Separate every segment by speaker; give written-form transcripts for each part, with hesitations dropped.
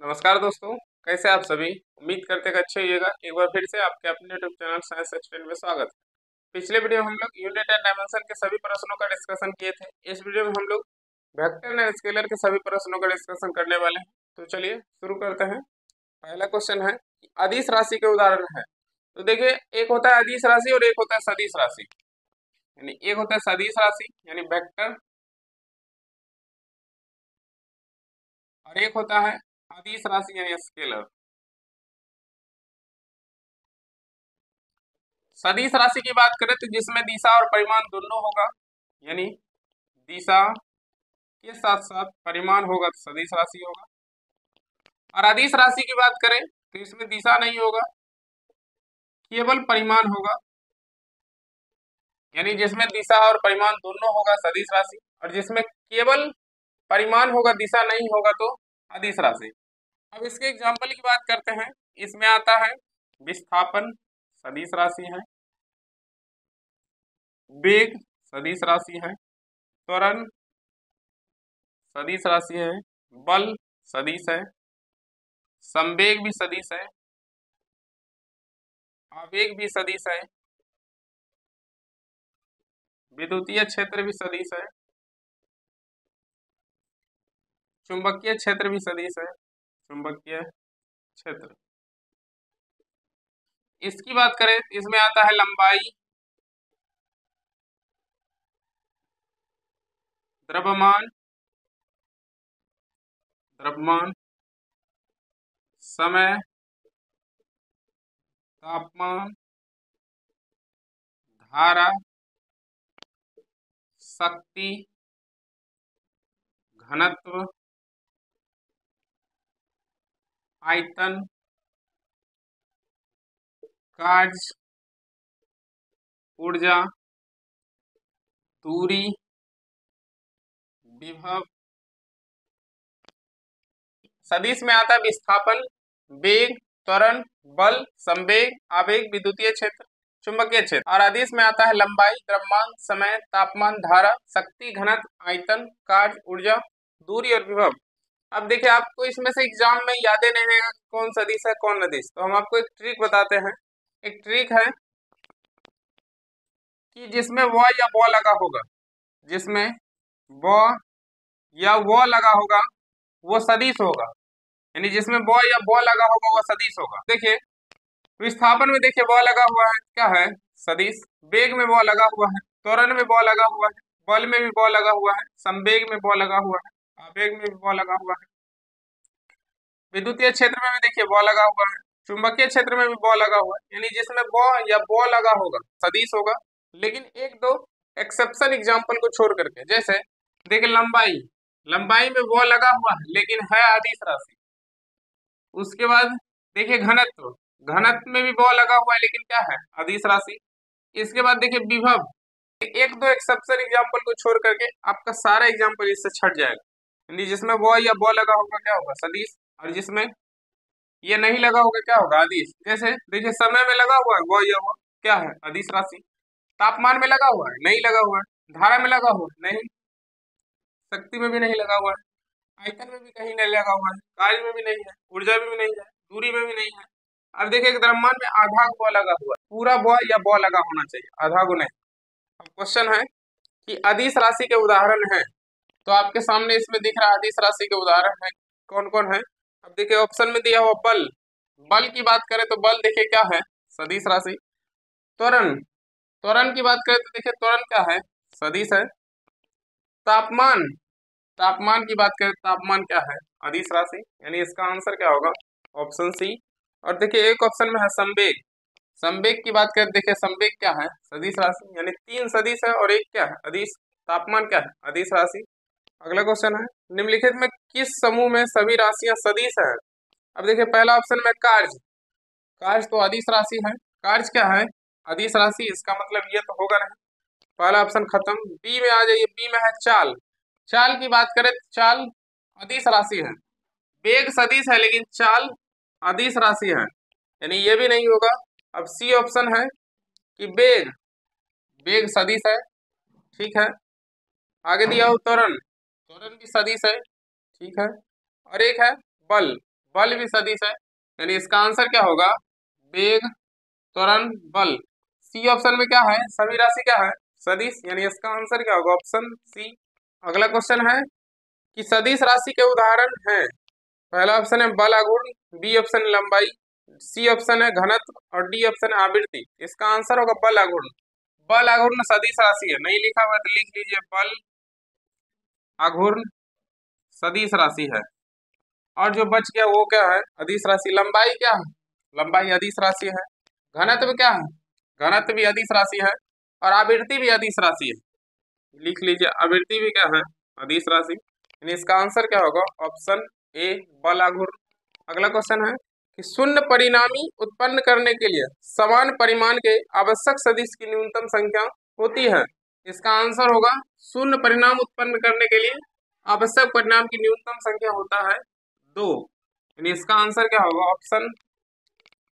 Speaker 1: नमस्कार दोस्तों, कैसे आप सभी। उम्मीद करते हैं कि अच्छे होइएगा। एक बार फिर से आपके अपने यूट्यूब चैनल साइंस एक्सटेंड में स्वागत है। पिछले वीडियो में हम लोग यूनिट एंड डायमेंशन के सभी प्रश्नों का डिस्कशन किए थे। इस वीडियो में हम लोग वेक्टर एंड स्केलर के सभी प्रश्नों का डिस्कशन करने वाले हैं। तो चलिए शुरू करते हैं। पहला क्वेश्चन है कि अदिश राशि के उदाहरण है। तो देखिए, एक होता है अदिश राशि और एक होता है सदिश राशि। यानी एक होता है सदिश राशि यानी वेक्टर, और एक होता है अदिश राशि यानी स्केलर। सदिश राशि की बात करें तो जिसमें दिशा और परिमाण दोनों होगा, यानी दिशा के साथ साथ परिमाण होगा तो सदिश राशि होगा। और अदिश राशि की बात करें तो इसमें दिशा नहीं होगा, केवल परिमाण होगा। यानी जिसमें दिशा और परिमाण दोनों होगा सदिश राशि, और जिसमें केवल परिमाण होगा दिशा नहीं होगा तो अदिश राशि। अब इसके एग्जाम्पल की बात करते हैं। इसमें आता है विस्थापन, सदिश राशि है। वेग, सदिश राशि है। त्वरण, सदिश राशि है। बल, सदिश है। संवेग भी सदिश है। आवेग भी सदिश है। विद्युतीय क्षेत्र भी सदिश है। चुंबकीय क्षेत्र भी सदिश है। चुंबकीय क्षेत्र। इसकी बात करें इसमें आता है लंबाई, द्रव्यमान, द्रव्यमान, समय, तापमान, धारा, शक्ति, घनत्व, आयतन, कार्य, ऊर्जा, दूरी, विभव। सदिश में आता है विस्थापन, वेग, त्वरण, बल, संवेग, आवेग, विद्युतीय क्षेत्र, चुंबकीय क्षेत्र। और अदिश में आता है लंबाई, द्रव्यमान, समय, तापमान, धारा, शक्ति, घनत्व, आयतन, कार्य, ऊर्जा, दूरी और विभव। अब देखिए, आपको इसमें से एग्जाम में यादें नहीं रहेगा कौन सदिश है कौन अदिश। तो हम आपको एक ट्रिक बताते हैं। एक ट्रिक है कि जिसमें व या ब लगा होगा, जिसमें व या व लगा होगा वो सदिश होगा। यानी जिसमें ब या ब लगा होगा वो सदिश होगा। देखिए, विस्थापन में देखिए ब लगा हुआ है, क्या है? सदिश। वेग में ब लगा हुआ है, त्वरण में ब लगा हुआ है, बल में भी ब लगा हुआ है, संवेग में ब लगा हुआ है, आवेग में भी ब लगा हुआ है, विद्युतीय क्षेत्र में भी देखिए ब लगा हुआ है, चुंबकीय क्षेत्र में भी ब लगा हुआ है। यानी जिसमें ब या ब लगा होगा सदिश होगा। लेकिन एक दो एक्सेप्शन एग्जाम्पल को छोड़ करके, जैसे देखिए लंबाई, लंबाई में ब लगा हुआ है लेकिन है अदिश राशि। उसके बाद देखिए घनत्व, घनत्व में भी ब लगा हुआ है लेकिन क्या है? अदिश राशि। इसके बाद देखिए विभव। एक दो एक्सेप्शन एग्जाम्पल को छोड़ करके आपका सारा एग्जाम्पल इससे छट जाएगा। यानी जिसमें ब या ब लगा होगा क्या होगा? सदिश। और जिसमें ये नहीं लगा होगा क्या होगा? अदिश। जैसे देखिए समय में लगा हुआ है वो या वो, क्या है? अदिश राशि। तापमान में लगा हुआ है, नहीं लगा हुआ है। धारा में लगा हुआ है, नहीं। शक्ति में भी नहीं लगा हुआ है। आयतन में भी कहीं नहीं लगा हुआ है। कार्य में भी नहीं है। ऊर्जा में भी नहीं है। दूरी में भी नहीं है। अब देखिए द्रव्यमान में आधा ब लगा हुआ है, पूरा ब या ब लगा होना चाहिए, आधा गो नहीं। अब क्वेश्चन है कि अदिश राशि के उदाहरण है। तो आपके सामने इसमें दिख रहा है अदिश राशि के उदाहरण है कौन कौन है। अब देखिए ऑप्शन में दिया हुआ बल। बल की बात करें तो बल देखिए क्या है? सदिश राशि। त्वरण, त्वरण की बात करें तो देखिए त्वरण क्या है? सदिश है। तापमान, तापमान की बात करें तो तापमान क्या है? अदिश राशि। यानी इसका आंसर क्या होगा? Option C. और देखिए एक ऑप्शन में है संवेग। संवेग की बात करें देखिए संवेग क्या है? सदिश राशि। यानी तीन सदिश है और एक क्या है? अदिश। तापमान क्या है? अदिश राशि। अगला क्वेश्चन है निम्नलिखित में किस समूह में सभी राशियां सदिश हैं? अब देखिए पहला ऑप्शन में कार्य, कार्य तो अदिश राशि है। कार्य क्या है? अदिश राशि। इसका मतलब ये तो होगा नहीं। पहला ऑप्शन खत्म। बी में आ जाइए, बी में है चाल। चाल की बात करें तो चाल अदिश राशि है। वेग सदिश है लेकिन चाल अदिश राशि है, यानी ये भी नहीं होगा। अब सी ऑप्शन है कि वेग, वेग सदिश है। ठीक है। आगे दिया हो त्वरण, त्वरण भी सदिश है। ठीक है। और एक है बल, बल भी सदिश है, यानी इसका आंसर क्या होगा, वेग, त्वरण, बल। सी ऑप्शन में क्या है, सभी राशि क्या है, सदिश, यानी इसका आंसर क्या होगा, ऑप्शन सी। अगला क्वेश्चन है कि सदिश राशि के उदाहरण हैं। पहला ऑप्शन है बल आघूर्ण, बी ऑप्शन है लंबाई, सी ऑप्शन है घनत्व और डी ऑप्शन है आवृत्ति। इसका आंसर होगा बल आघूर्ण। बल आघूर्ण सदिश राशि है, नहीं लिखा हुआ तो लिख लीजिए, बल आघूर्ण सदिश राशि है। और जो बच गया वो क्या है, अदिश राशि। लंबाई क्या है, लंबाई अदिश राशि है। घनत्व क्या है, घनत्व भी अदिश राशि है। और आवृत्ति भी अदिश राशि है, लिख लीजिए, आवृत्ति भी क्या है, अदिश राशि। यानी इसका आंसर क्या होगा, ऑप्शन ए, बल आघूर्ण। अगला क्वेश्चन है कि शून्य परिणामी उत्पन्न करने के लिए समान परिमाण के आवश्यक सदिश की न्यूनतम संख्या होती है। इसका आंसर होगा शून्य परिणाम उत्पन्न करने के लिए आवश्यक परिणाम की न्यूनतम संख्या होता है 2। यानी इसका आंसर क्या होगा, ऑप्शन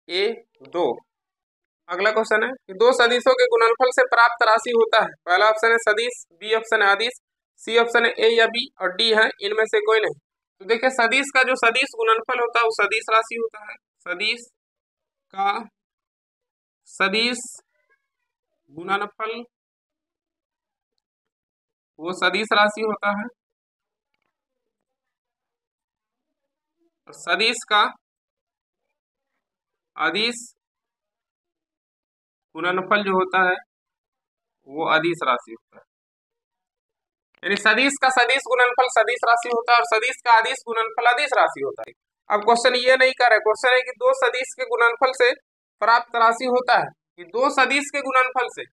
Speaker 1: ए, 2। अगला क्वेश्चन है कि दो सदिशों के गुणनफल से प्राप्त राशि होता है। पहला ऑप्शन है सदिश, बी ऑप्शन है अदिश, सी ऑप्शन है ए या बी और डी है इनमें से कोई नहीं। तो देखिए सदिश का जो सदिश गुणनफल होता है वो सदिश राशि होता है। सदिश का सदिश गुणनफल वो सदिश राशि होता है। और सदिश का अदिश गुणनफल जो होता है वो अदिश राशि होता है। यानी सदिश का सदिश गुणनफल सदिश राशि होता है और सदिश का अदिश गुणनफल अदिश राशि होता है। अब क्वेश्चन ये नहीं कर रहा है, क्वेश्चन है कि दो सदिश के गुणनफल से प्राप्त राशि होता है कि दो सदिश के गुणनफल से।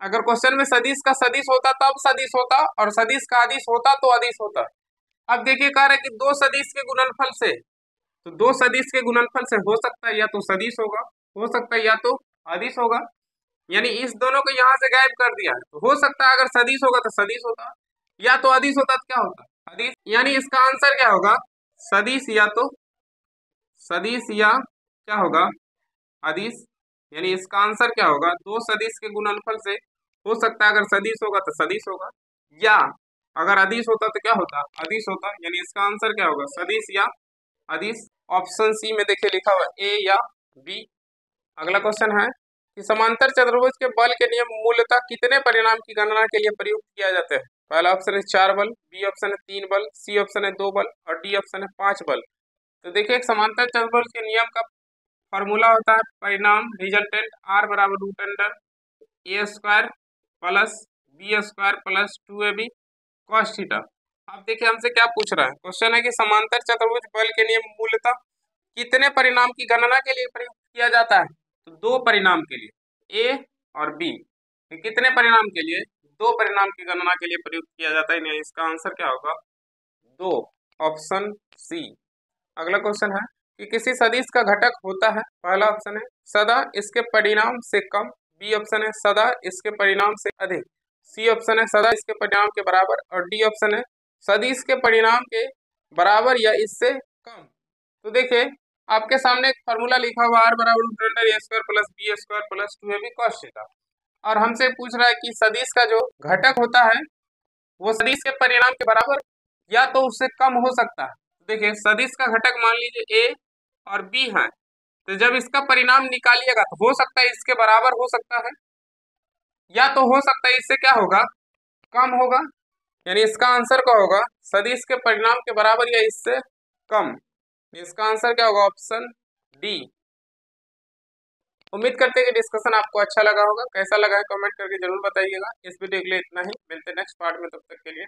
Speaker 1: अगर क्वेश्चन में सदिश का सदिश होता तब सदिश होता और सदिश का अदिश होता तो अदिश होता। अब देखिए कह रहा है कि दो सदिश के गुणनफल से, तो दो सदिश के गुणनफल से हो सकता है या तो सदिश होगा, हो सकता है या तो अदिश होगा। यानी इस दोनों को यहाँ से गायब कर दिया है, तो हो सकता है अगर सदिश होगा तो सदिश होता, या तो अदिश होता तो क्या होता, अदिश। यानी इसका आंसर क्या होगा, सदिश या तो सदिश या क्या होगा, अदिश। यानी इसका आंसर क्या होगा, दो सदिश के गुणनफल से हो सकता है अगर सदिश होगा तो सदिश होगा, या अगर अदिश होता तो क्या होता, अदिश होता। यानी इसका आंसर क्या होगा, सदिश या अदिश। ऑप्शन सी में देखिए लिखा हुआ ए या बी। अगला क्वेश्चन है कि समांतर चतुर्भुज के बल के नियम मूलतः कितने परिणाम की गणना के लिए प्रयुक्त किया जाते हैं। पहला ऑप्शन है 4 बल, बी ऑप्शन है 3 बल, सी ऑप्शन है 2 बल और डी ऑप्शन है 5 बल। तो देखिए एक समांतर चतुर्भुज के नियम का फॉर्मूला होता है परिणाम रिजल्टेंट आर बराबर root under A square plus B square plus 2ab cos theta. अब देखिए हमसे क्या पूछ रहा है, क्वेश्चन है कि समांतर चतुर्भुज बल के नियम मूलतः कितने परिणाम की गणना के लिए प्रयुक्त किया जाता है। तो दो परिणाम के लिए, ए और बी, कितने परिणाम के लिए, दो परिणाम की गणना के लिए प्रयुक्त किया जाता है। नहीं, इसका आंसर क्या होगा, 2, ऑप्शन सी। अगला क्वेश्चन है कि किसी सदिश का घटक होता है। पहला ऑप्शन है सदा इसके परिणाम से कम, बी ऑप्शन है सदा इसके परिणाम से अधिक, सी ऑप्शन है सदा इसके परिणाम के बराबर और डी ऑप्शन है सदिश के परिणाम के बराबर या इससे कम। तो देखिए आपके सामने एक फार्मूला लिखा हुआ आर बराबर root under A square plus B square plus 2ab cos theta, और हमसे पूछ रहा है कि सदिश का जो घटक होता है वो सदिश के परिणाम के बराबर या तो उससे कम हो सकता है। देखिए सदिश का घटक मान लीजिए ए और बी है, तो जब इसका परिणाम निकालिएगा तो हो सकता है इसके बराबर हो सकता है, या तो हो सकता है इससे क्या होगा, कम होगा। यानी इसका आंसर क्या होगा, सदिश के परिणाम के बराबर या इससे कम। इसका आंसर क्या होगा, ऑप्शन डी। उम्मीद करते हैं कि डिस्कशन आपको अच्छा लगा होगा। कैसा लगा है कमेंट करके जरूर बताइएगा। इस वीडियो के लिए इतना ही, मिलते हैं नेक्स्ट पार्ट में, तब तक के लिए